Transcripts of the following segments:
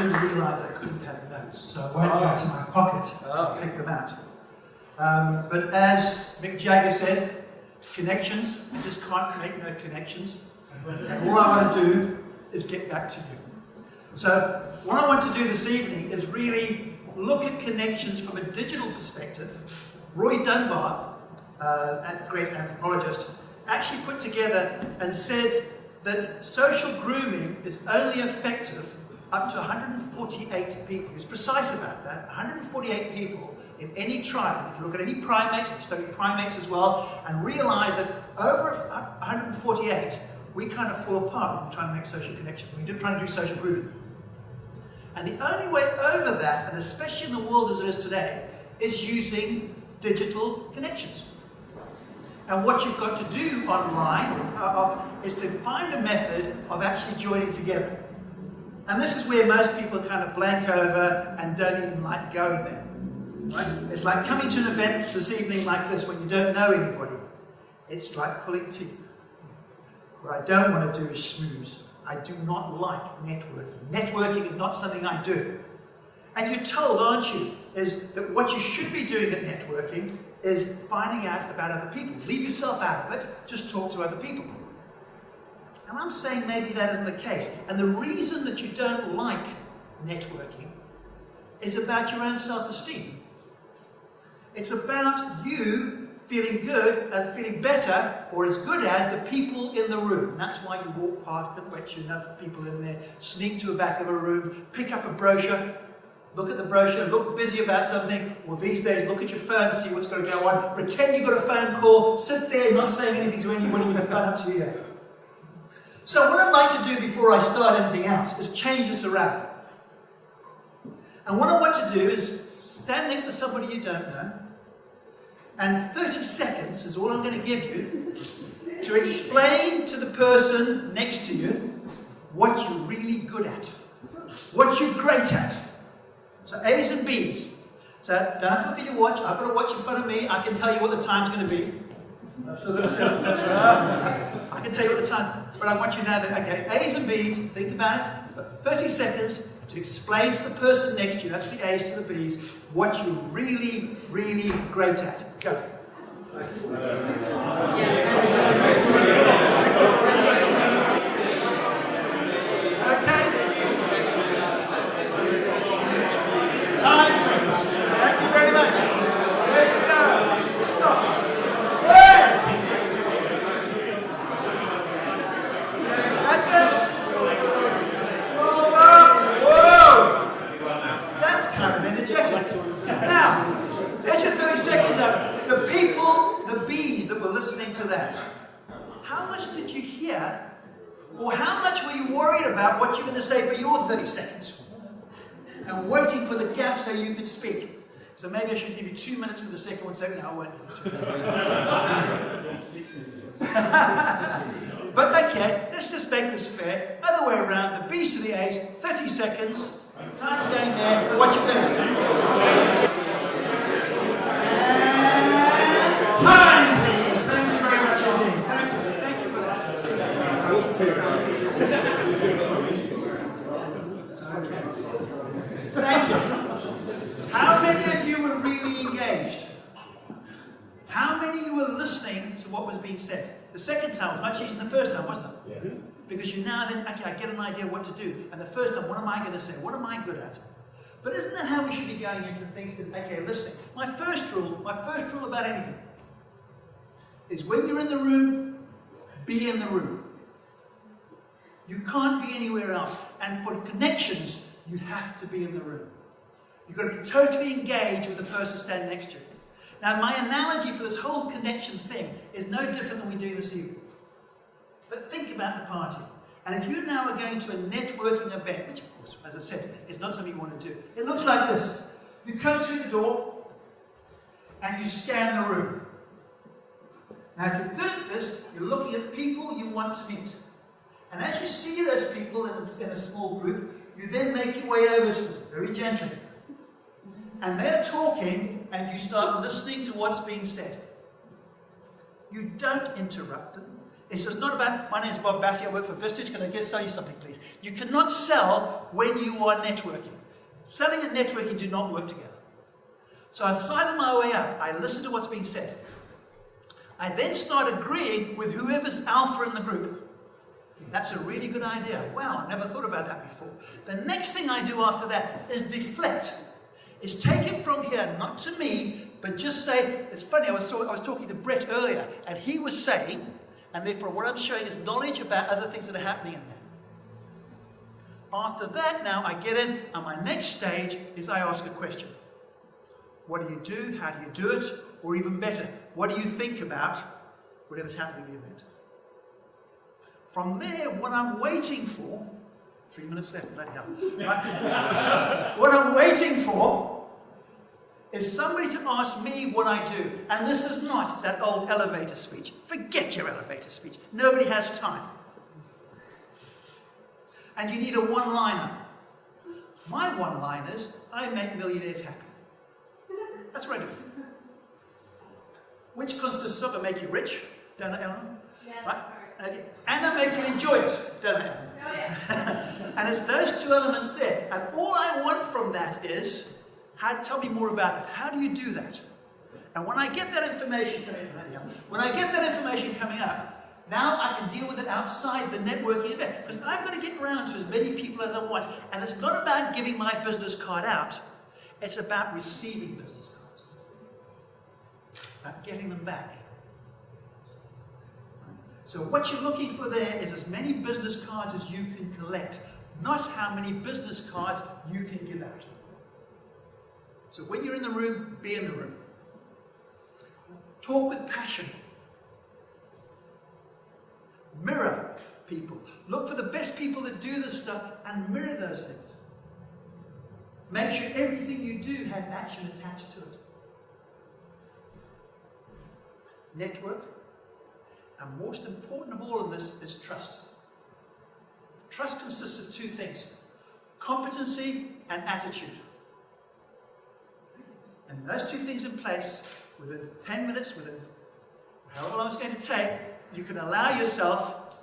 didn't realise I couldn't have notes, so I won't go to my pocket and pick them out. But as Mick Jagger said, connections, you just can't make no connections. And all I want to do is get back to you. So what I want to do this evening is really look at connections from a digital perspective. Roy Dunbar, a great anthropologist, actually put together and said that social grooming is only effective up to 148 people. He was precise about that. 148 people in any tribe. If you look at any primates, you study primates as well, and realize that over 148, we kind of fall apart when we're trying to make social connections. We're trying to do social grooming. And the only way over that, and especially in the world as it is today, is using digital connections. And what you've got to do online is to find a method of actually joining together. And this is where most people kind of blank over and don't even like going there. Right? It's like coming to an event this evening like this when you don't know anybody. It's like pulling teeth. What I don't want to do is schmooze. I do not like networking. Networking is not something I do. And you're told, aren't you, is that what you should be doing at networking is finding out about other people. Leave yourself out of it, just talk to other people. And I'm saying maybe that isn't the case. And the reason that you don't like networking is about your own self-esteem. It's about you feeling good and feeling better, or as good as, the people in the room. And that's why you walk past it, wait you enough people in there, sneak to the back of a room, pick up a brochure, look at the brochure, look busy about something, or these days look at your phone to see what's going to go on, pretend you've got a phone call, sit there not saying anything to anybody with a phone up to you. So what I'd like to do before I start anything else is change this around. And what I want to do is stand next to somebody you don't know, and 30 seconds is all I'm going to give you to explain to the person next to you what you're really good at, what you're great at. So A's and B's. So don't have to look at your watch. I've got a watch in front of me. I can tell you what the time's going to be. I've still got to set I can tell you what the time, but I want you to know that, okay, A's and B's, think about it. You've got 30 seconds to explain to the person next to you, that's the A's to the B's, what you're really, really great at. Go. Okay. Time, please. Thank you very much. There you go. Stop. That's it. Whoa. That's kind of energetic. Now, there's your 30 seconds up. The people, the bees that were listening to that, how much did you hear? Or how much were you worried about what you're going to say for your 30 seconds? And waiting for the gap so you could speak. So maybe I should give you 2 minutes for the second one. No, I won't give you 2 minutes. But okay, let's just make this fair. Other way around, the B's to the A's, 30 seconds. Time's going there. What you doing? And time, please. Thank you very much indeed. Thank you. Thank you for that. Okay. Thank you. How many of you were really engaged? How many of you were listening to what was being said? The second time was much easier than the first time, wasn't it? Yeah. Because you now then, okay, I get an idea what to do. And the first time, what am I going to say? What am I good at? But isn't that how we should be going into things? Is, okay, listen. My first rule about anything is when you're in the room, be in the room. You can't be anywhere else. And for connections, you have to be in the room. You've got to be totally engaged with the person standing next to you. Now, my analogy for this whole connection thing is no different than we do this evening. But think about the party. And if you now are going to a networking event, which of course, as I said, is not something you want to do. It looks like this. You come through the door and you scan the room. Now, if you're good at this, you're looking at people you want to meet. And as you see those people in a small group, you then make your way over to them, very gently. And they're talking, and you start listening to what's being said. You don't interrupt them. It's not about, my name is Bob Battye, I work for Vistage, can I sell you something, please? You cannot sell when you are networking. Selling and networking do not work together. So I sidle my way up, I listen to what's being said. I then start agreeing with whoever's alpha in the group. That's a really good idea. Wow, I never thought about that before. The next thing I do after that is deflect. Is take it from here, not to me, but just say, it's funny, I was talking to Brett earlier, and he was saying, and therefore what I'm showing is knowledge about other things that are happening in there. After that now, I get in, and my next stage is I ask a question. What do you do? How do you do it? Or even better, what do you think about whatever's happening in the event? From there, what I'm waiting for, 3 minutes left, bloody hell. What I'm waiting for is somebody to ask me what I do. And this is not that old elevator speech. Forget your elevator speech. Nobody has time. And you need a one-liner. My one-liner is, I make millionaires happy. That's what I do. Which consists of, I make you rich, don't I, Eleanor? Yeah, right? Okay. And I make you enjoy it, don't I, Eleanor? Oh, yeah. And it's those two elements there. And all I want from that is, tell me more about it. How do you do that? And when I get that information coming up, now I can deal with it outside the networking event. Because I've got to get around to as many people as I want. And it's not about giving my business card out. It's about receiving business cards. About getting them back. So what you're looking for there is as many business cards as you can collect, not how many business cards you can give out. So when you're in the room, be in the room. Talk with passion. Mirror people. Look for the best people that do this stuff and mirror those things. Make sure everything you do has action attached to it. Network. And most important of all in this is trust. Trust consists of two things. Competency and attitude. And those two things in place, within 10 minutes, within however long it's going to take, you can allow yourself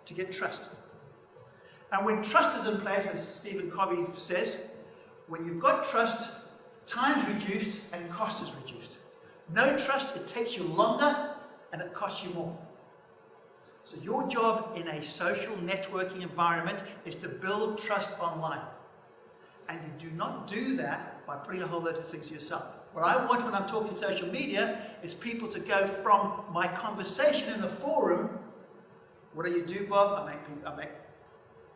to get trust. And when trust is in place, as Stephen Covey says, when you've got trust, time's reduced and cost is reduced. No trust, it takes you longer and it costs you more. So your job in a social networking environment is to build trust online. And you do not do that by putting a whole load of things yourself. What I want when I'm talking social media is people to go from my conversation in a forum, what do you do, Bob? I make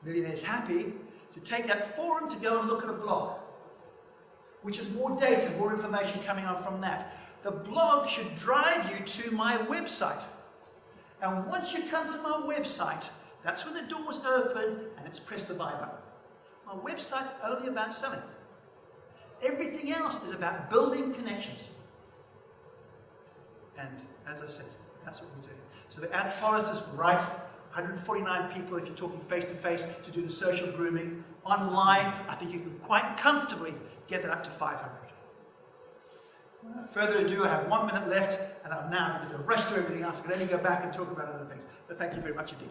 millionaires happy, to take that forum to go and look at a blog, which is more data, more information coming on from that. The blog should drive you to my website. And once you come to my website, that's when the doors open and it's press the buy button. My website's only about selling. Everything else is about building connections. And as I said, that's what we're doing. So the anthropologist is right, 149 people if you're talking face-to-face to do the social grooming. Online, I think you can quite comfortably get that up to 500. Without further ado, I have 1 minute left, and I'm now, because I've rushed through everything else, I can only go back and talk about other things. But thank you very much indeed.